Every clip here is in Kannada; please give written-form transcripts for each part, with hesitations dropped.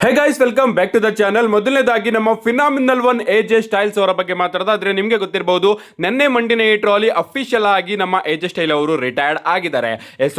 Hey guys, welcome back to the channel. ಮೊದಲನೇದಾಗಿ ನಮ್ಮ ಫಿನಾಮಿನಲ್ ಒನ್ AJ ಸ್ಟೈಲ್ಸ್ ಅವರ ಬಗ್ಗೆ ಮಾತಾಡೋದಾದ್ರೆ ನಿಮಗೆ ಗೊತ್ತಿರಬಹುದು, ನೆನ್ನೆ ಮಂಡಿನ ಟ್ರಾಲಿ ಅಫಿಷಿಯಲ್ ಆಗಿ ನಮ್ಮ AJ ಸ್ಟೈಲ್ ಅವರು ರಿಟೈರ್ಡ್ ಆಗಿದ್ದಾರೆ.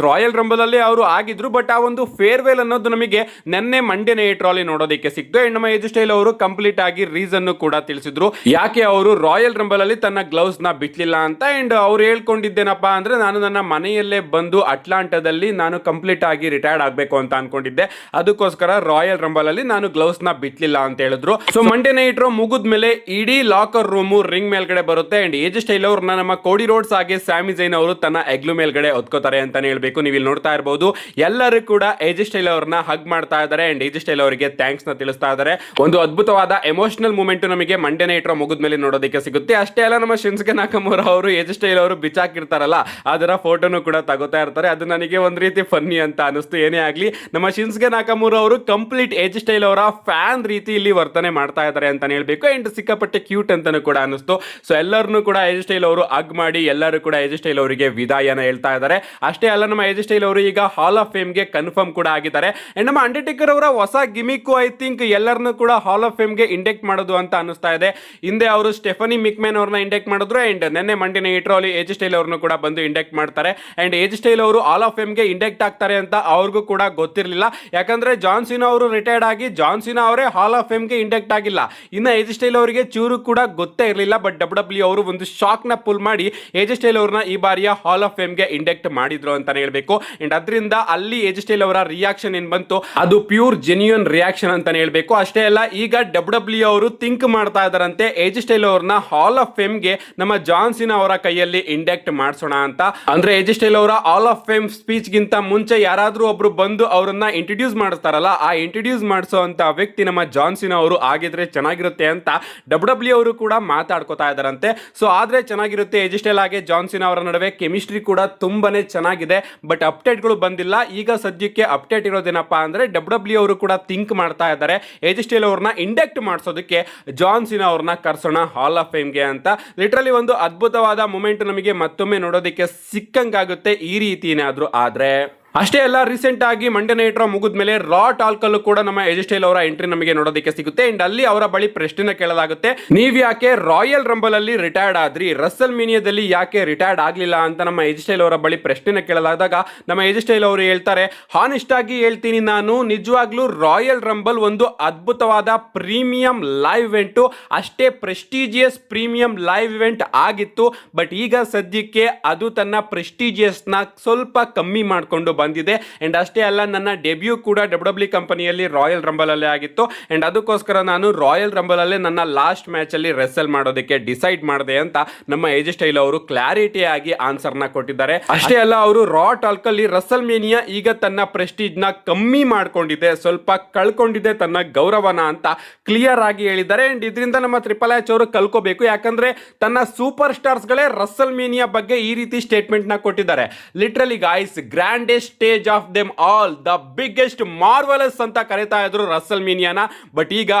ರಾಯಲ್ ರಂಬಲ್ ಅಲ್ಲಿ ಅವರು ಆಗಿದ್ರು, ಬಟ್ ಆ ಒಂದು ಫೇರ್ವೆಲ್ ಅನ್ನೋದು ನಮಗೆ ನೆನ್ನೆ ಮಂಡಿನ ಟ್ರಾಲಿ ನೋಡೋದಕ್ಕೆ ಸಿಕ್ತು. ಅಂಡ್ ನಮ್ಮ AJ ಸ್ಟೈಲ್ ಅವರು ಕಂಪ್ಲೀಟ್ ಆಗಿ ರೀಸನ್ ಕೂಡ ತಿಳಿಸಿದ್ರು ಯಾಕೆ ಅವರು ರಾಯಲ್ ರಂಬಲ್ ಅಲ್ಲಿ ತನ್ನ ಗ್ಲೌಸ್ ನ ಬಿಟ್ಲಿಲ್ಲ ಅಂತ. ಅಂಡ್ ಅವ್ರು ಹೇಳ್ಕೊಂಡಿದ್ದೇನಪ್ಪಾ ಅಂದ್ರೆ, ನಾನು ನನ್ನ ಮನೆಯಲ್ಲೇ ಬಂದು ಅಟ್ಲಾಂಟಾದಲ್ಲಿ ನಾನು ಕಂಪ್ಲೀಟ್ ಆಗಿ ರಿಟೈರ್ಡ್ ಆಗಬೇಕು ಅಂತ ಅನ್ಕೊಂಡಿದ್ದೆ, ಅದಕ್ಕೋಸ್ಕರ ರಾಯಲ್ ರಂಬಲ್ ನಾನು ಗ್ಲೌಸ್ ನ ಬಿಟ್ಲಿಲ್ಲ ಅಂತ ಹೇಳಿದ್ರು. ಸೊ ಮಂಡೇ ನೈಟ್ ರೋ ಮುಗಿದ್ಮೇಲೆ ಇಡೀ ಲಾಕರ್ ರೂಮ್ ರಿಂಗ್ ಮೇಲ್ಗಡೆ ಬರುತ್ತೆ. ಅಂಡ್ AJ ಸ್ಟೈಲ್ ಅವ್ರನ್ನ ನಮ್ಮ ಕೋಡಿ ರೋಡ್ಸ್ ಹಾಗೆ ಸ್ಯಾಮಿ ಜೈನ್ ಅವರು ತನ್ನ ಎಗ್ಲು ಮೇಲ್ಗಡೆ ಹೊತ್ಕೋತಾರೆ ಅಂತಾನೆ ಹೇಳ್ಬೇಕು. ನೀವು ಇಲ್ಲಿ ನೋಡ್ತಾ ಇರಬಹುದು, ಎಲ್ಲರೂ ಕೂಡ AJ ಸ್ಟೈಲ್ ಅವ್ರನ್ನ ಹಗ್ ಮಾಡ್ತಾ ಇದ್ದಾರೆ. ಅಂಡ್ AJ ಸ್ಟೈಲ್ ಅವರಿಗೆ ಥ್ಯಾಂಕ್ಸ್ ನ ತಿಳಿಸ್ತಾ ಇದ್ದಾರೆ. ಒಂದು ಅದ್ಭುತವಾದ ಎಮೋಷನಲ್ ಮೂಮೆಂಟ್ ನಮಗೆ ಮಂಡೇ ನೈಟ್ ರೋ ಮುಗಿದ್ಮೇಲೆ ನೋಡೋದಕ್ಕೆ ಸಿಗುತ್ತೆ. ಅಷ್ಟೇ ಅಲ್ಲ, ನಮ್ಮ ಶಿನ್ಸುಕೆ ನಾಕಮುರಾ ಅವರು AJ ಸ್ಟೈಲ್ ಅವರು ಬಿಚ್ಚಾಕಿರ್ತಾರಲ್ಲ, ಅದರ ಫೋಟೋನು ಕೂಡ ತಗೋತಾ ಇರ್ತಾರೆ. ಅದು ನನಗೆ ಒಂದ್ ರೀತಿ ಫನ್ನಿ ಅಂತ ಅನಿಸ್ತು. ಏನೇ ಆಗ್ಲಿ, ನಮ್ಮ ಶಿನ್ಸುಕೆ ನಾಕಮುರಾ ಅವರು ಕಂಪ್ಲೀಟ್ AJ ಸ್ಟೈಲ್ ಅವರ ಫ್ಯಾನ್ ರೀತಿ ಇಲ್ಲಿ ವರ್ತನೆ ಮಾಡ್ತಾ ಇದ್ದಾರೆ ಅಂತ ಹೇಳ್ಬೇಕು. ಅಂಡ್ ಸಿಕ್ಕಾಪಟ್ಟೆ ಕ್ಯೂಟ್ ಅಂತಾನು ಕೂಡ ಅನಿಸ್ತು. ಸೊ ಎಲ್ಲರನ್ನು ಕೂಡ AJ ಸ್ಟೈಲ್ ಅವರು ಹಗ್ ಮಾಡಿ ಎಲ್ಲರೂ ಕೂಡ AJ ಸ್ಟೈಲ್ ಅವರಿಗೆ ವಿದಾಯನ ಹೇಳ್ತಾ ಇದ್ದಾರೆ. ಅಷ್ಟೇ ಅಲ್ಲ, ನಮ್ಮ AJ ಸ್ಟೈಲ್ ಅವರು ಈಗ ಹಾಲ್ ಆಫ್ ಫೇಮ್ ಗೆ ಕನ್ಫರ್ಮ್ ಕೂಡ ಆಗಿದ್ದಾರೆ. ಅಂಡ್ ನಮ್ಮ ಅಂಡರ್ಟೇಕರ್ ಅವರ ಹೊಸ ಗಿಮಿಕ್ ಐ ಥಿಂಕ್ ಎಲ್ಲರನ್ನು ಕೂಡ ಹಾಲ್ ಆಫ್ ಫೇಮ್ ಗೆ ಇಂಡೆಕ್ಟ್ ಮಾಡೋದು ಅಂತ ಅನಿಸ್ತಾ ಇದೆ. ಹಿಂದೆ ಅವರು ಸ್ಟೆಫನಿ ಮಿಕ್ಮ್ಯಾನ್ ಅವ್ರನ್ನ ಇಂಡೆಕ್ಟ್ ಮಾಡಿದ್ರು. ಅಂಡ್ ನೆನ್ನೆ ಮಂಡಿನ ಇಟ್ರಲ್ಲಿ AJ ಸ್ಟೈಲ್ ಅವ್ರನ್ನು ಕೂಡ ಬಂದು ಇಂಡೆಕ್ಟ್ ಮಾಡ್ತಾರೆ. ಅಂಡ್ AJ ಸ್ಟೈಲ್ ಅವರು ಹಾಲ್ ಆಫ್ ಫೇಮ್ ಗೆ ಇಂಡೆಕ್ಟ್ ಆಗ್ತಾರೆ ಅಂತ ಅವ್ರಿಗೂ ಕೂಡ ಗೊತ್ತಿರಲಿಲ್ಲ. ಯಾಕಂದ್ರೆ ಜಾನ್ ಸಿನಾ ಅವರು ರಿಟೈರ್ಡ್ ಆಗಿ ಜಾನ್ ಸಿನಾ ಅವರೇ ಹಾಲ್ ಆಫ್ ಫೇಮ್ ಗೆ ಇಂಡೆಕ್ಟ್ ಆಗಿಲ್ಲ. ಇನ್ನು AJ ಸ್ಟೈಲ್ ಅವರಿಗೆ ಚೂರು ಕೂಡ ಗೊತ್ತೇ ಇರಲಿಲ್ಲ. ಬಟ್ WWE ಅವರು ಒಂದು ಶಾಕ್ ನ ಪುಲ್ ಮಾಡಿ AJ ಸ್ಟೈಲ್ ಅವ್ರನ್ನ ಈ ಬಾರಿಯ ಹಾಲ್ ಆಫ್ ಫೇಮ್ ಗೆ ಇಂಡೆಕ್ಟ್ ಮಾಡಿದ್ರು ಅಂತಾನೆ ಹೇಳ್ಬೇಕು. ಅಂಡ್ ಅದರಿಂದ ಅಲ್ಲಿ AJ ಸ್ಟೈಲ್ ಅವರ ರಿಯಾಕ್ಷನ್ ಏನ್ ಬಂತು, ಅದು ಪ್ಯೂರ್ ಜೆನ್ಯೂನ್ ರಿಯಾಕ್ಷನ್ ಅಂತಾನೆ ಹೇಳ್ಬೇಕು. ಅಷ್ಟೇ ಅಲ್ಲ, ಈಗ WWE ಅವರು ಥಿಂಕ್ ಮಾಡ್ತಾ ಇದಾರಂತೆ AJ ಸ್ಟೈಲ್ ಅವ್ರನ್ನ ಹಾಲ್ ಆಫ್ ಫೇಮ್ ಗೆ ನಮ್ಮ ಜಾನ್ ಸಿನಾ ಅವರ ಕೈಯಲ್ಲಿ ಇಂಡೆಕ್ಟ್ ಮಾಡಿಸೋಣ ಅಂತ. ಅಂದ್ರೆ AJ ಸ್ಟೈಲ್ ಅವರ ಹಾಲ್ ಆಫ್ ಫೇಮ್ ಸ್ಪೀಚ್ ಗಿಂತ ಮುಂಚೆ ಯಾರಾದ್ರೂ ಒಬ್ರು ಬಂದು ಅವರನ್ನ ಇಂಟ್ರೊಡ್ಯೂಸ್ ಮಾಡಿಸ್ತಾರಲ್ಲ, ಆ ಇಂಟ್ರೊಡ್ಯೂಸ್ ಮಾಡಿಸೋ ಅಂತ ವ್ಯಕ್ತಿ ನಮ್ಮ ಜಾನ್ ಸಿನಾ ಅವರು ಆಗಿದ್ರೆ ಚೆನ್ನಾಗಿರುತ್ತೆ ಅಂತ WWE ಅವರು ಕೂಡ ಮಾತಾಡ್ಕೋತಾ ಇದಾರಂತೆ. ಸೊ ಆದ್ರೆ ಚೆನ್ನಾಗಿರುತ್ತೆ. AJ ಸ್ಟೈಲ್ ಹಾಗೆ ಜಾನ್ ಸಿನಾ ಅವರ ನಡುವೆ ಕೆಮಿಸ್ಟ್ರಿ ಕೂಡ ತುಂಬಾನೇ ಚೆನ್ನಾಗಿದೆ. ಬಟ್ ಅಪ್ಡೇಟ್ಗಳು ಬಂದಿಲ್ಲ. ಈಗ ಸದ್ಯಕ್ಕೆ ಅಪ್ಡೇಟ್ ಇರೋದೇನಪ್ಪಾ ಅಂದ್ರೆ, WWE ಅವರು ಕೂಡ ಥಿಂಕ್ ಮಾಡ್ತಾ ಇದ್ದಾರೆ AJ ಸ್ಟೈಲ್ ಅವ್ರನ್ನ ಇಂಡೆಕ್ಟ್ ಮಾಡಿಸೋದಕ್ಕೆ ಜಾನ್ ಸಿನಾ ಅವ್ರನ್ನ ಕರ್ಸೋಣ ಹಾಲ್ ಆಫ್ ಫೇಮ್ ಗೆ ಅಂತ. ಲಿಟರಲಿ ಒಂದು ಅದ್ಭುತವಾದ ಮೂಮೆಂಟ್ ನಮಗೆ ಮತ್ತೊಮ್ಮೆ ನೋಡೋದಕ್ಕೆ ಸಿಕ್ಕಂಗಾಗುತ್ತೆ ಈ ರೀತಿ ಏನಾದ್ರೂ ಆದ್ರೆ. ಅಷ್ಟೇ ಅಲ್ಲ, ರೀಸೆಂಟ್ ಆಗಿ ಮಂಡೇ ನೈಟ್ ರಾ ಮುಗಿದ್ಮೇಲೆ ರಾ ಟಾಲ್ಕ್ ಅಲ್ಲೂ ಕೂಡ ನಮ್ಮ AJ ಸ್ಟೈಲ್ ಅವರ ಎಂಟ್ರಿ ನಮಗೆ ನೋಡೋದಕ್ಕೆ ಸಿಗುತ್ತೆ. ಅಂಡ್ ಅಲ್ಲಿ ಅವರ ಬಳಿ ಪ್ರಶ್ನೆ ಕೇಳಲಾಗುತ್ತೆ, ನೀವ್ ಯಾಕೆ ರಾಯಲ್ ರಂಬಲ್ ಅಲ್ಲಿ ರಿಟೈರ್ಡ್ ಆದ್ರಿ, ರಸಲ್ ಮೀನಿಯಾದಲ್ಲಿ ಯಾಕೆ ರಿಟೈರ್ಡ್ ಆಗ್ಲಿಲ್ಲ ಅಂತ ನಮ್ಮ AJ ಸ್ಟೈಲ್ ಅವರ ಬಳಿ ಪ್ರಶ್ನೆ ಕೇಳಲಾದಾಗ ನಮ್ಮ AJ ಸ್ಟೈಲ್ ಅವರು ಹೇಳ್ತಾರೆ, ಹಾನೆಸ್ಟ್ ಆಗಿ ಹೇಳ್ತೀನಿ, ನಾನು ನಿಜವಾಗ್ಲೂ ರಾಯಲ್ ರಂಬಲ್ ಒಂದು ಅದ್ಭುತವಾದ ಪ್ರೀಮಿಯಂ ಲೈವ್ ಇವೆಂಟ್, ಅಷ್ಟೇ ಪ್ರೆಸ್ಟೀಜಿಯಸ್ ಪ್ರೀಮಿಯಂ ಲೈವ್ ಇವೆಂಟ್ ಆಗಿತ್ತು. ಬಟ್ ಈಗ ಸದ್ಯಕ್ಕೆ ಅದು ತನ್ನ ಪ್ರೆಸ್ಟೀಜಿಯಸ್ ನ ಸ್ವಲ್ಪ ಕಮ್ಮಿ ಮಾಡಿಕೊಂಡು ಬಂದಿದೆ. ಅಂಡ್ ಅಷ್ಟೇ ಅಲ್ಲ, ನನ್ನ ಡೆಬ್ಯೂ ಕೂಡ WWE ಕಂಪನಿಯಲ್ಲಿ ರಾಯಲ್ ರಂಬಲ್ ಅಲ್ಲೇ ಆಗಿತ್ತು. ಅಂಡ್ ಅದಕ್ಕೋಸ್ಕರ ನಾನು ರಾಯಲ್ ರಂಬಲ್ ಅಲ್ಲೇ ನನ್ನ ಲಾಸ್ಟ್ ಮ್ಯಾಚ್ ಅಲ್ಲಿ ರೆಸಲ್ ಮಾಡೋದಕ್ಕೆ ಡಿಸೈಡ್ ಮಾಡಿದೆ ಅಂತ ನಮ್ಮ AJ ಸ್ಟೈಲ್ ಅವರು ಕ್ಲಾರಿಟಿ ಆಗಿ ಆನ್ಸರ್ ನ ಕೊಟ್ಟಿದ್ದಾರೆ. ಅಷ್ಟೇ ಅಲ್ಲ, ಅವರು ರಾ ಟಾಲ್ಕ್ ಅಲ್ಲಿ ರಸಲ್ ಮೇನಿಯಾ ಈಗ ತನ್ನ ಪ್ರೆಸ್ಟೀಜ್ ನ ಕಮ್ಮಿ ಮಾಡ್ಕೊಂಡಿದೆ, ಸ್ವಲ್ಪ ಕಳ್ಕೊಂಡಿದೆ ತನ್ನ ಗೌರವನ ಅಂತ ಕ್ಲಿಯರ್ ಆಗಿ ಹೇಳಿದ್ದಾರೆ. ಅಂಡ್ ಇದರಿಂದ ನಮ್ಮ ಟ್ರಿಪಲ್ ಎಚ್ ಅವರು ಕಲ್ಕೋಬೇಕು. ಯಾಕಂದ್ರೆ ತನ್ನ ಸೂಪರ್ ಸ್ಟಾರ್ಸ್ ಗಳೇ ರಸಲ್ ಮೇನಿಯಾ ಬಗ್ಗೆ ಈ ರೀತಿ ಸ್ಟೇಟ್ಮೆಂಟ್ ನ ಕೊಟ್ಟಿದ್ದಾರೆ. Literally guys, grandest stage of them all, the biggest marvellous ಅಂತ ಕರೀತಾ ಇದ್ರು ರಸಲ್ ಮೀನಿಯಾನ. ಬಟ್ ಈಗ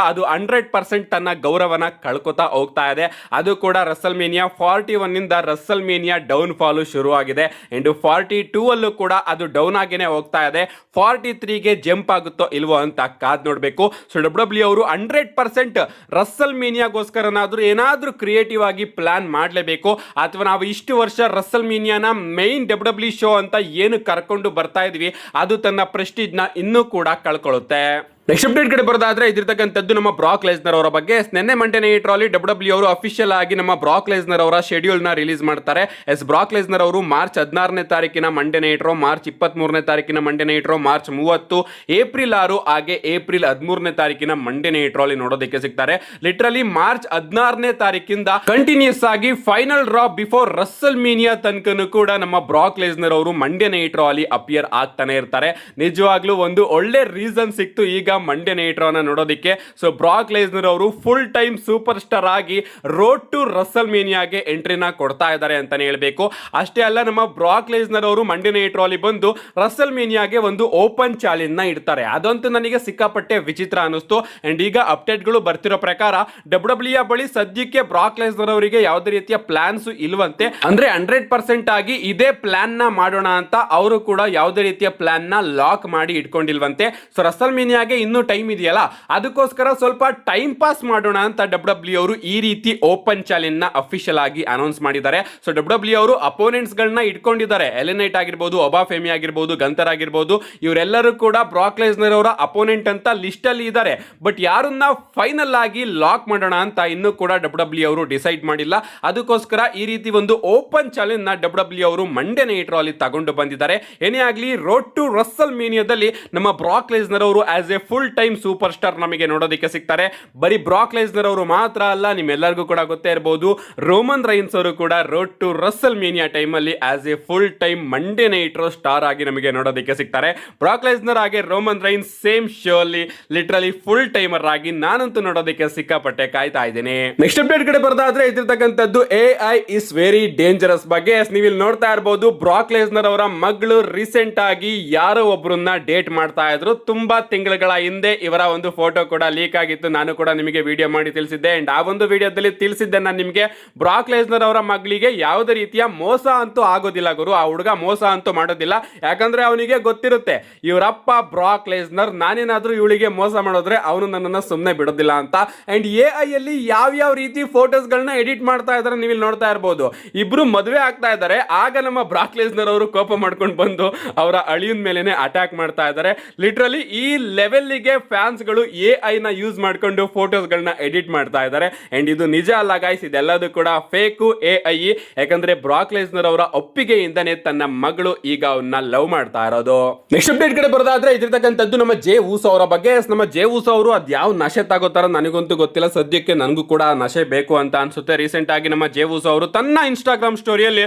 ಅದು 100% ತನ್ನ ಗೌರವನ ಕಳ್ಕೊತಾ ಹೋಗ್ತಾ ಇದೆ. ಅದು ಕೂಡ ರಸಲ್ ಮೀನಿಯಾ 41 ಇಂದ ರಸಲ್ ಮೀನಿಯಾ ಡೌನ್ ಫಾಲ್ ಶುರು ಆಗಿದೆ. ಅಂಡ್ 42 ಅಲ್ಲೂ ಕೂಡ ಅದು ಡೌನ್ ಆಗೇನೆ ಹೋಗ್ತಾ ಇದೆ. 43 ಗೆ ಜಂಪ್ ಆಗುತ್ತೋ ಇಲ್ವೋ ಅಂತ ಕಾದ್ ನೋಡ್ಬೇಕು. ಸೊ WWE ಅವರು 100% ರಸಲ್ ಮೀನಿಯಾಗೋಸ್ಕರನಾದ್ರೂ ಏನಾದ್ರೂ ಕ್ರಿಯೇಟಿವ್ ಆಗಿ ಪ್ಲಾನ್ ಮಾಡಲೇಬೇಕು. ಅಥವಾ ನಾವು ಇಷ್ಟು ವರ್ಷ ರಸಲ್ ಮೀನಿಯಾನ ಮೈನ್ WWE ಶೋ ಅಂತ ಏನು ಕರ್ಕೊಂಡು ಬರ್ತಾ ಇದ್ವಿ, ಅದು ತನ್ನ ಪ್ರೆಸ್ಟೀಜ್ ನ ಇನ್ನೂ ಕೂಡ ಕಳ್ಕೊಳ್ಳುತ್ತೆ. ನೆಕ್ಸ್ಟ್ ಅಪ್ಡೇಟ್ ಕಡೆ ಬರೋದಾದ್ರೆ, ಇದಿರ್ತಕ್ಕಂಥದ್ದು ನಮ್ಮ ಬ್ರಾಕ್ ಲೆಸ್ನರ್ ಅವರ ಬಗ್ಗೆ. ನೆನ್ನೆ ಮಂಡೇ ನೈಟ್ ರಲ್ಲಿ WWE ಅವರು ಅಫಿಷಿಯಲ್ ಆಗಿ ನಮ್ಮ ಬ್ರಾಕ್ ಲೆಸ್ನರ್ ಅವರ ಶೆಡ್ಯೂಲ್ ನ ರಿಲೀಸ್ ಮಾಡ್ತಾರೆ. ಬ್ರಾಕ್ ಲೆಸ್ನರ್ ಅವರು ಮಾರ್ಚ್ 16ನೇ ತಾರೀಕಿನ ಮಂಡೇ ನೈಟ್ ರೋ, ಮಾರ್ಚ್ 23ನೇ ತಾರೀಕಿನ Monday night Raw, March 30, April 6 ಹಾಗೆ ಏಪ್ರಿಲ್ 13ನೇ ತಾರೀಕಿನ ಮಂಡೇ ನೈಟ್ ರಲ್ಲಿ ನೋಡೋದಕ್ಕೆ ಸಿಗ್ತಾರೆ. ಲಿಟರಲಿ ಮಾರ್ಚ್ 16ನೇ ತಾರೀಕಿಂದ ಕಂಟಿನ್ಯೂಸ್ ಆಗಿ ಫೈನಲ್ ರಾ ಬಿಫೋರ್ ರಸಲ್ ಮೀನಿಯಾ ತನಕನೂ ಕೂಡ ನಮ್ಮ ಬ್ರಾಕ್ ಲೆಸ್ನರ್ ಅವರು ಮಂಡೇ ನೈಟ್ ರೋ ಅಲ್ಲಿ ಅಪಿಯರ್ ಆಗ್ತಾನೆ ಇರ್ತಾರೆ. ನಿಜವಾಗ್ಲೂ ಒಂದು ಒಳ್ಳೆ ರೀಸನ್ ಸಿಕ್ತು ಈಗ ಮಂಡೇ ನೈಟ್ ರಾ ನೋಡೋದಕ್ಕೆ. ಸೊ ಬ್ರಾಕ್ ಲೆಸ್ನರ್ ಅವರು ಫುಲ್ ಟೈಮ್ ಸೂಪರ್ ಸ್ಟಾರ್ ಆಗಿ ರೋಡ್ ಟು ರಸಲ್ ಮೇನಿಯಾಗೆ ಎಂಟ್ರಿನ ಕೊಡ್ತಾ ಇದ್ದಾರೆ ಅಂತಾನೆ ಹೇಳ್ಬೇಕು. ಅಷ್ಟೇ ಅಲ್ಲ, ನಮ್ಮ ಬ್ರಾಕ್ ಲೆಸ್ನರ್ ಅವರು ಮಂಡೇ ನೈಟ್ ರಾ ಅಲ್ಲಿ ಬಂದು ರಸಲ್ ಮೇನಿಯಾಗೆ ಒಂದು ಓಪನ್ ಚಾಲೆಂಜ್ ನ ಇಡ್ತಾರೆ. ಅದಂತೂ ನನಗೆ ಸಿಕ್ಕಾಪಟ್ಟೆ ವಿಚಿತ್ರ ಅನಿಸ್ತು. ಅಂಡ್ ಈಗ ಅಪ್ಡೇಟ್ ಗಳು ಬರ್ತಿರೋ ಪ್ರಕಾರ WWE ಬಳಿ ಸದ್ಯಕ್ಕೆ ಬ್ರಾಕ್ ಲೆಸ್ನರ್ ಅವರಿಗೆ ಯಾವುದೇ ರೀತಿಯ ಪ್ಲಾನ್ಸ್ ಇಲ್ವಂತೆ. ಅಂದ್ರೆ 100% ಆಗಿ ಇದೇ ಪ್ಲಾನ್ ನ ಮಾಡೋಣ ಅಂತ ಅವರು ಕೂಡ ಯಾವುದೇ ರೀತಿಯ ಪ್ಲಾನ್ ನ ಲಾಕ್ ಮಾಡಿ ಇಟ್ಕೊಂಡಿಲ್ವಂತೆ. ಸೊ ರಸಲ್ ಮೇನಿಯಾಗೆ ಇನ್ನೂ ಟೈಮ್ ಇದೆಯಲ್ಲ, ಅದಕ್ಕೋಸ್ಕರ ಸ್ವಲ್ಪ ಟೈಮ್ ಪಾಸ್ ಮಾಡೋಣ ಅಂತ ಡಬ್ಲ್ಯೂ ಅವರು ಈ ರೀತಿ ಓಪನ್ ಚಾಲೆಂಜ್ ನ ಅಫಿಷಿಯಲ್ ಆಗಿ ಅನೌನ್ಸ್ ಮಾಡಿದ್ದಾರೆ. ಸೊ ಡಬ್ಲ್ಯೂ ಅವರು ಅಪೋನೆಂಟ್ಸ್ ಗಳನ್ನ ಇಟ್ಕೊಂಡಿದ್ದಾರೆ. ಎಲೆನೈಟ್ ಆಗಿರ್ಬೋದು, ಒಬಾಫೆಮಿ ಆಗಿರ್ಬೋದು, ಗಂತರ್ ಆಗಿರ್ಬೋದು, ಇವರೆಲ್ಲರೂ ಕೂಡ ಬ್ರಾಕ್ ಲೆಸ್ನರ್ ಅವರ ಅಪೋನೆಂಟ್ ಅಂತ ಲಿಸ್ಟ್ ಅಲ್ಲಿ ಇದ್ದಾರೆ. ಬಟ್ ಯಾರನ್ನ ಫೈನಲ್ ಆಗಿ ಲಾಕ್ ಮಾಡೋಣ ಅಂತ ಇನ್ನೂ ಕೂಡ ಡಬ್ಲ್ಯೂ ಅವರು ಡಿಸೈಡ್ ಮಾಡಿಲ್ಲ. ಅದಕ್ಕೋಸ್ಕರ ಈ ರೀತಿ ಒಂದು ಓಪನ್ ಚಾಲೆಂಜ್ ನ ಡಬ್ಲ್ಯೂ ಅವರು ಮಂಡೇ ನೈಟ್ ರಾ ಅಲ್ಲಿ ತಗೊಂಡು ಬಂದಿದ್ದಾರೆ. ಏನೇ ಆಗಲಿ, ರೋಡ್ ಟು ರಸಲ್ ಮೇನಿಯಾದಲ್ಲಿ ನಮ್ಮ ಬ್ರಾಕ್ ಲೆಸ್ನರ್ ಅವರು as a full time super star ನಮಗೆ ನೋಡೋದಕ್ಕೆ ಸಿಗ್ತಾರೆ. ಬರೀ ಬ್ರಾಕ್ ಲೆಸ್ನರ್ ಅವರು ಮಾತ್ರ ಅಲ್ಲ, ನಿಮ್ಮೆಲ್ಲರಿಗೂ ಕೂಡ ಗೊತ್ತೇ ಇರಬಹುದು, ರೋಮನ್ ರೈನ್ಸ್ ಅವರು ಕೂಡ road to WrestleMania time ಅಲ್ಲಿ as a full time Monday night Raw star ಆಗಿ ನಮಗೆ ನೋಡೋದಕ್ಕೆ ಸಿಗ್ತಾರೆ. ಬ್ರಾಕ್ ಲೆಸ್ನರ್ ಹಾಗೆ ರೋಮನ್ ರೈನ್ಸ್ ಸೇಮ್ ಶೋ ಅಲ್ಲಿ ಲಿಟರಲಿ ಫುಲ್ ಟೈಮರ್ ಆಗಿ ನಾನಂತೂ ನೋಡೋದಕ್ಕೆ ಸಿಕ್ಕಾಪಟ್ಟೆ ಕಾಯ್ತಾ ಇದ್ದೀನಿ. ನೆಕ್ಸ್ಟ್ ಅಪ್ಡೇಟ್ ಕಡೆ ಬರೋದಾದ್ರೆ ಇದಿರ್ತಕ್ಕಂಥದ್ದು AI ಇಸ್ ವೆರಿ ಡೇಂಜರಸ್ ಬಗ್ಗೆ. ನೀವು ಇಲ್ಲಿ ನೋಡ್ತಾ ಇರಬಹುದು, ಬ್ರಾಕ್ ಲೆಸ್ನರ್ ಅವರ ಮಗಳು ರೀಸೆಂಟ್ ಆಗಿ ಯಾರೋ ಒಬ್ಬರನ್ನ ಡೇಟ್ ಮಾಡ್ತಾ ಇದ್ರು. ತುಂಬಾ ತಿಂಗಳುಗಳ ಹಿಂದೆ ಇವರ ಒಂದು ಫೋಟೋ ಕೂಡ ಲೀಕ್ ಆಗಿತ್ತು. ನಾನು ಕೂಡ ನಿಮಗೆ ವಿಡಿಯೋ ಮಾಡಿ ತಿಳಿಸಿದ್ದೆ. ಅಂಡ್ ಆ ಒಂದು ವಿಡಿಯೋದಲ್ಲಿ ತಿಳಿಸಿದ್ದೆ ನಾನು ನಿಮಗೆ, ಬ್ರಾಕ್ ಲೆಸ್ನರ್ ಅವರ ಮಗಳಿಗೆ ಯಾವುದೇ ರೀತಿಯ ಮೋಸ ಅಂತೂ ಆಗೋದಿಲ್ಲ ಗುರು, ಆ ಹುಡುಗ ಮೋಸ ಅಂತೂ ಮಾಡೋದಿಲ್ಲ. ಯಾಕಂದ್ರೆ ಅವನಿಗೆ ಗೊತ್ತಿರುತ್ತೆ ಇವರಪ್ಪ ಬ್ರಾಕ್ ಲೆಸ್ನರ್, ನಾನೇನಾದ್ರೂ ಇವಳಿಗೆ ಮೋಸ ಮಾಡಿದ್ರೆ ಅವನು ನನ್ನನ್ನು ಸುಮ್ಮನೆ ಬಿಡೋದಿಲ್ಲ ಅಂತ. ಅಂಡ್ AI ಅಲ್ಲಿ ಯಾವ ರೀತಿ ಫೋಟೋಸ್ ಗಳನ್ನ ಎಡಿಟ್ ಮಾಡ್ತಾ ಇದಾರೆ ನೀವು ಇಲ್ಲಿ ನೋಡ್ತಾ ಇರಬಹುದು. ಇಬ್ರು ಮದುವೆ ಆಗ್ತಾ ಇದ್ದಾರೆ, ಆಗ ನಮ್ಮ ಬ್ರಾಕ್ ಲೆಸ್ನರ್ ಅವರು ಕೋಪ ಮಾಡ್ಕೊಂಡು ಬಂದು ಅವರ ಅಳಿಯನ್ ಮೇಲೆನೆ ಅಟ್ಯಾಕ್ ಮಾಡ್ತಾ ಇದ್ದಾರೆ. ಲಿಟರಲಿ ಈ ಲೆವೆಲ್ಗೆ ಫ್ಯಾನ್ಸ್ ಗಳು AI ನ ಯೂಸ್ ಮಾಡ್ಕೊಂಡು ಫೋಟೋಸ್ ಗಳನ್ನ ಎಡಿಟ್ ಮಾಡ್ತಾ ಇದ್ದಾರೆ. ಅಂಡ್ ಇದು ನಿಜ ಅಲ್ಲ ಗೈಸ್, ಇದೆಲ್ಲದೂ ಕೂಡ ಫೇಕು AI. ಯಾಕಂದ್ರೆ ಬ್ರಾಕ್ ಲೆಸ್ನರ್ ಅವರ ಒಪ್ಪಿಗೆಯಿಂದನೇ ತನ್ನ ಮಗಳು ಈಗ ಅವನ್ನ ಲವ್ ಮಾಡ್ತಾ ಇರೋದು. ನೆಕ್ಸ್ಟ್ ಅಪ್ಡೇಟ್ ಕಡೆ ಬರೋದಾದ್ರೆ ಇದಿರ್ತಕ್ಕಂಥದ್ದು ನಮ್ಮ ಜೇ ಊಸೋ ಅವರ ಬಗ್ಗೆ. ನಮ್ಮ ಜೇ ಊಸೋ ಅವರು ಅದ್ಯಾವ ನಶೆ ತಗೋತಾರ ನನಗಂತೂ ಗೊತ್ತಿಲ್ಲ. ಸದ್ಯಕ್ಕೆ ನನಗೂ ಕೂಡ ನಶೆ ಬೇಕು ಅಂತ ಅನ್ಸುತ್ತೆ. ರೀಸೆಂಟ್ ಆಗಿ ನಮ್ಮ ಜೇ ಊಸೋ ಅವರು ತನ್ನ ಇನ್ಸ್ಟಾಗ್ರಾಮ್ ಸ್ಟೋರಿಯಲ್ಲಿ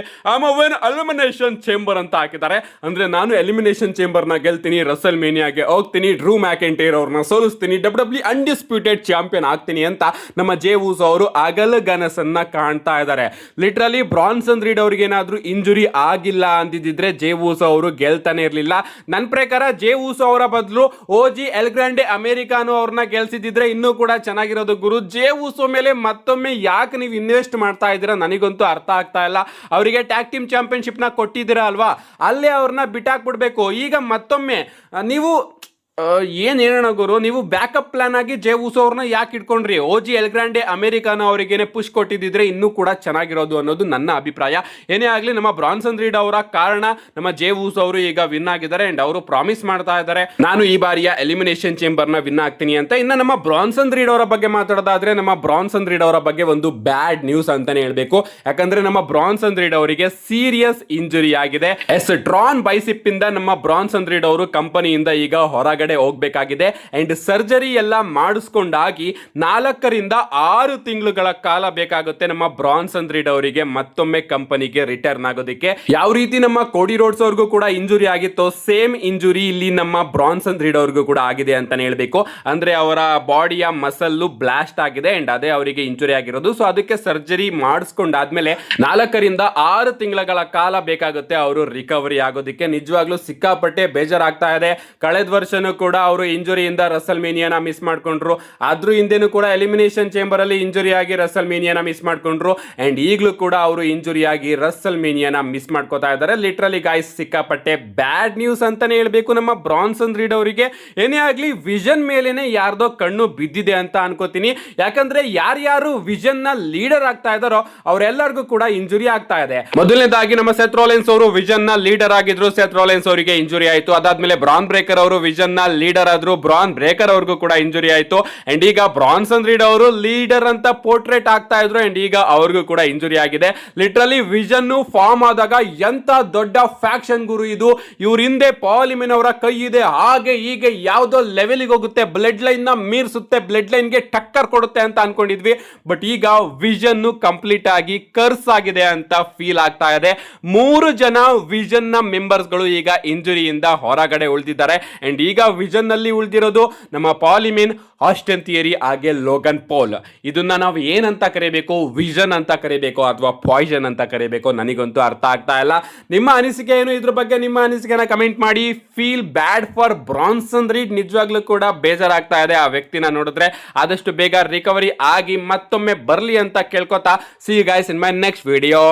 ಎಲಿಮಿನೇಷನ್ ಚೇಂಬರ್ ಅಂತ ಹಾಕಿದ್ದಾರೆ. ಅಂದ್ರೆ ನಾನು ಎಲಿಮಿನೇಷನ್ ಚೇಂಬರ್ ನ ಗೆಲ್ತೀನಿ, ರಸಲ್ ಮೇನಿಯಾಗೆ ಹೋಗ್ತೀನಿ, ಡ್ರೂ ಮ್ಯಾಕೆಂಟೈರ್ ಅವ್ರನ್ನ ಸೋಲಿಸ್ತೀನಿ, ಡಬ್ಲ್ಯೂ ಅನ್ಡಿಸ್ಪ್ಯೂಟೆಡ್ ಚಾಂಪಿಯನ್ ಆಗ್ತೀನಿ ಅಂತ ನಮ್ಮ ಜೇ ಊಸೋ ಅವರು ಅಗಲಗನಸನ್ನ ಕಾಣ್ತಾ ಇದ್ದಾರೆ. ಲಿಟರಲಿ ಬ್ರಾನ್ಸನ್ ರೀಡ್ ಅವ್ರಿಗೆ ಏನಾದ್ರೂ ಇಂಜುರಿ ಆಗಿಲ್ಲ ಅಂದಿದ್ರೆ ಜೇ ಊಸೋ ಅವರು ಗೆಲ್ತಾನೆ ಇರಲಿಲ್ಲ. ನನ್ನ ಪ್ರಕಾರ ಜೇ ಊಸೋ ಅವರ ಬದಲು ಓಜಿ ಎಲ್ ಗ್ರಾಂಡೆ ಅಮೆರಿಕಾನೋ ಅವ್ರನ್ನ ಗೆಲ್ಸಿದ್ರೆ ಇನ್ನೂ ಕೂಡ ಚೆನ್ನಾಗಿರೋದು ಗುರು. ಜೇ ಊಸೋ ಮೇಲೆ ಮತ್ತೊಮ್ಮೆ ಯಾಕೆ ನೀವು ಇನ್ವೆಸ್ಟ್ ಮಾಡ್ತಾ ಇದ್ದೀರಾ ನನಗಂತೂ ಅರ್ಥ ಆಗ್ತಾ ಇಲ್ಲ. ಅವರಿಗೆ ಟ್ಯಾಗ್ ಟೀಮ್ ಚಾಂಪಿಯನ್ಶಿಪ್ ನ ಕೊಟ್ಟಿದ್ದೀರಾ ಅಲ್ವಾ, ಅಲ್ಲೇ ಅವ್ರನ್ನ ಬಿಟ್ಟಾಕ್ಬಿಡ್ಬೇಕು. ಈಗ ಮತ್ತೊಮ್ಮೆ ನೀವು ಏನ್ ಹೇಳೋಣ ಗುರು, ನೀವು ಬ್ಯಾಕಪ್ ಪ್ಲಾನ್ ಆಗಿ ಜೇ ಊಸೋ ಅವ್ರನ್ನ ಯಾಕೆ ಇಟ್ಕೊಂಡ್ರಿ? ಓಜಿ ಎಲ್ ಗ್ರಾಂಡೆ ಅಮೆರಿಕಾನ ಅವರಿಗೇನೆ ಪುಷ್ ಕೊಟ್ಟಿದ್ರೆ ಇನ್ನೂ ಕೂಡ ಚೆನ್ನಾಗಿರೋದು ಅನ್ನೋದು ನನ್ನ ಅಭಿಪ್ರಾಯ. ಏನೇ ಆಗಲಿ, ನಮ್ಮ ಬ್ರಾನ್ಸನ್ ರೀಡ್ ಅವರ ಕಾರಣ ನಮ್ಮ ಜೇ ಊಸೋ ಅವರು ಈಗ ವಿನ್ ಆಗಿದ್ದಾರೆ. ಅಂಡ್ ಅವರು ಪ್ರಾಮಿಸ್ ಮಾಡ್ತಾ ಇದ್ದಾರೆ, ನಾನು ಈ ಬಾರಿಯ ಎಲಿಮಿನೇಷನ್ ಚೇಂಬರ್ ನ ವಿನ್ ಆಗ್ತೀನಿ ಅಂತ. ಇನ್ನು ನಮ್ಮ ಬ್ರಾನ್ಸನ್ ರೀಡ್ ಅವರ ಬಗ್ಗೆ ಮಾತಾಡೋದಾದ್ರೆ, ನಮ್ಮ ಬ್ರಾನ್ಸನ್ ರೀಡ್ ಅವರ ಬಗ್ಗೆ ಒಂದು ಬ್ಯಾಡ್ ನ್ಯೂಸ್ ಅಂತಾನೆ ಹೇಳ್ಬೇಕು. ಯಾಕಂದ್ರೆ ನಮ್ಮ ಬ್ರಾನ್ಸನ್ ರೀಡ್ ಅವರಿಗೆ ಸೀರಿಯಸ್ ಇಂಜುರಿ ಆಗಿದೆ. ಟ್ರಾನ್ ಬೈಸಿಪ್ ಇಂದ ನಮ್ಮ ಬ್ರಾನ್ಸನ್ ರೀಡ್ ಅವರು ಕಂಪನಿಯಿಂದ ಈಗ ಹೊರಗಡೆ ಹೋಗಬೇಕಾಗಿದೆ. ಅಂಡ್ ಸರ್ಜರಿ ಎಲ್ಲ ಮಾಡಿಸ್ಕೊಂಡಾಗಿ 4 ರಿಂದ 6 ತಿಂಗಳುಗಳ ಕಾಲ ಬೇಕಾಗುತ್ತೆ ನಮ್ಮ ಬ್ರಾನ್ಸನ್ ರೀಡ್ ಅವರಿಗೆ ಮತ್ತೊಮ್ಮೆ ಕಂಪನಿಗೆ ರಿಟರ್ನ್ ಆಗೋದಕ್ಕೆ. ಯಾವ ರೀತಿ ನಮ್ಮ ಕೋಡಿ ರೋಡ್ಸ್ ಅವ್ರಿಗೂ ಕೂಡ ಇಂಜುರಿ ಆಗಿತ್ತು, ಸೇಮ್ ಇಂಜುರಿ ಇಲ್ಲಿ ನಮ್ಮ ಬ್ರಾನ್ಸನ್ ರೀಡ್ ಅವ್ರಿಗೂ ಕೂಡ ಆಗಿದೆ ಅಂತಾನೆ ಹೇಳ್ಬೇಕು. ಅಂದ್ರೆ ಅವರ ಬಾಡಿಯ ಮಸಲ್ಲು ಬ್ಲಾಸ್ಟ್ ಆಗಿದೆ ಅಂಡ್ ಅದೇ ಅವರಿಗೆ ಇಂಜುರಿ ಆಗಿರೋದು. ಸೊ ಅದಕ್ಕೆ ಸರ್ಜರಿ ಮಾಡಿಸ್ಕೊಂಡಾದ್ಮೇಲೆ 4 ರಿಂದ 6 ತಿಂಗಳ ಕಾಲ ಬೇಕಾಗುತ್ತೆ ಅವರು ರಿಕವರಿ ಆಗೋದಕ್ಕೆ. ನಿಜವಾಗ್ಲೂ ಸಿಕ್ಕಾಪಟ್ಟೆ ಬೇಜಾರಾಗ್ತಾ ಇದೆ. ಕಳೆದ ವರ್ಷನೂ ಕೂಡ ಅವರು ಇಂಜುರಿಯಿಂದ ರಸಲ್ ಮೇನಿಯಾನ ಮಿಸ್ ಮಾಡ್ಕೊಂಡ್ರು. ಅದ್ರ ಹಿಂದೆನೂ ಕೂಡ ಎಲಿಮಿನೇಷನ್ ಚೇಂಬರ್ ಅಲ್ಲಿ ಇಂಜುರಿ ಆಗಿ ರಸಲ್ ಮೇನಿಯಾನ ಮಿಸ್ ಮಾಡ್ಕೊಂಡ್ರು. ಅಂಡ್ ಈಗಲೂ ಕೂಡ ಅವರು ಇಂಜುರಿ ಆಗಿ ರಸಲ್ ಮೇನಿಯಾನ ಮಿಸ್ ಮಾಡ್ಕೋತಾ ಇದ್ದಾರೆ. ಲಿಟರಲಿ ಗಾಯ್ಸ್, ಸಿಕ್ಕಾಪಟ್ಟೆ ಬ್ಯಾಡ್ ನ್ಯೂಸ್ ಅಂತಾನೆ ಹೇಳ್ಬೇಕು ನಮ್ಮ ಬ್ರಾನ್ಸನ್ ರೀಡ್ ಅವರಿಗೆ. ಏನೇ ಆಗ್ಲಿ, ವಿಷನ್ ಮೇಲೆನೆ ಯಾರ್ದೋ ಕಣ್ಣು ಬಿದ್ದಿದೆ ಅಂತ ಅನ್ಕೋತೀನಿ. ಯಾಕಂದ್ರೆ ಯಾರ್ಯಾರು ವಿಷನ್ ನ ಲೀಡರ್ ಆಗ್ತಾ ಇದಾರೋ ಅವರೆಲ್ಲರಿಗೂ ಕೂಡ ಇಂಜುರಿ ಆಗ್ತಾ ಇದೆ. ಮೊದಲನೇದಾಗಿ ನಮ್ಮ ಸೆತ್ ರಾಲಿನ್ಸ್ ಅವರು ವಿಷನ್ ನ ಲೀಡರ್ ಆಗಿದ್ರು, ಸೆತ್ ರಾಲಿನ್ಸ್ ಅವರಿಗೆ ಇಂಜುರಿ ಆಯ್ತು. ಅದಾದ್ಮೇಲೆ ಬ್ರಾನ್ ಬ್ರೇಕರ್ ಅವರು ವಿಷನ್ ನ ಲೀಡರ್ ಆದ್ರು, ಬ್ರಾನ್ ಬ್ರೇಕರ್ ಅವ್ರಿಗೂ ಕೂಡ ಇಂಜುರಿ ಆಯ್ತು. ಅಂಡ್ ಈಗ ಬ್ರಾನ್ಸನ್ ರೀಡ್ ಅವರು ಲೀಡರ್ ಅಂತ ಪೋರ್ಟ್ರೇಟ್ ಆಗ್ತಾ ಇದ್ರು ಅಂಡ್ ಈಗ ಅವ್ರಿಗೂ ಕೂಡ ಇಂಜುರಿ ಆಗಿದೆ. ಲಿಟರಲಿ ವಿಷನ್ ಫಾರ್ಮ್ ಆದಾಗ ಎಂತ ದೊಡ್ಡ ಫ್ಯಾಕ್ಷನ್ ಗುರು ಇದು. ಇವ್ರ ಹಿಂದೆ ಪಾಲ್ ಹಿಮನ್ ಅವರ ಕೈ ಇದೆ, ಹಾಗೆ ಹೀಗೆ ಯಾವ್ದೋ ಲೆವೆಲ್ಗೆ ಹೋಗುತ್ತೆ, ಬ್ಲಡ್ ಲೈನ್ ನ ಮೀರ್ಸುತ್ತೆ, ಬ್ಲಡ್ ಲೈನ್ ಗೆ ಟಕ್ಕರ್ ಕೊಡುತ್ತೆ ಅಂತ ಅನ್ಕೊಂಡಿದ್ವಿ. ಬಟ್ ಈಗ ವಿಷನ್ ಕಂಪ್ಲೀಟ್ ಆಗಿ ಕರ್ಸ್ ಆಗಿದೆ ಅಂತ ಫೀಲ್ ಆಗ್ತಾ ಇದೆ. 3 ಜನ ವಿಷನ್ ನ ಮೆಂಬರ್ಸ್ ಗಳು ಈಗ ಇಂಜುರಿಯಿಂದ ಹೊರಗಡೆ ಉಳಿದಿದ್ದಾರೆ. ಅಂಡ್ ಈಗ ವಿಷನ್ ನಲ್ಲಿ ಉಳಿದಿರೋದು ನಮ್ಮ ಪಾಲ್ ಹಿಮನ್, ಆಸ್ಟಿನ್ ಥಿಯರಿ ಹಾಗೆ ಲೋಗನ್ ಪಾಲ್. ಇದನ್ನ ನಾವು ಏನಂತ ಕರಿಬೇಕು, ವಿಷನ್ ಅಂತ ಕರಿಬೇಕು ಅಥವಾ ಪಾಯ್ಸನ್ ಅಂತ ಕರಿಬೇಕು, ನನಗಂತೂ ಅರ್ಥ ಆಗ್ತಾ ಇಲ್ಲ. ನಿಮ್ಮ ಅನಿಸಿಕೆ ಏನು ಇದ್ರ ಬಗ್ಗೆ? ನಿಮ್ಮ ಅನಿಸಿಕೆನ ಕಮೆಂಟ್ ಮಾಡಿ. Feel bad for Branson read. ನಿಜವಾಗ್ಲೂ ಕೂಡ ಬೇಜಾರಾಗ್ತಾ ಇದೆ ಆ ವ್ಯಕ್ತಿನ ನೋಡಿದ್ರೆ. ಆದಷ್ಟು ಬೇಗ ರಿಕವರಿ ಆಗಿ ಮತ್ತೊಮ್ಮೆ ಬರ್ಲಿ ಅಂತ ಕೇಳ್ಕೊತಾ, see you guys in my next video.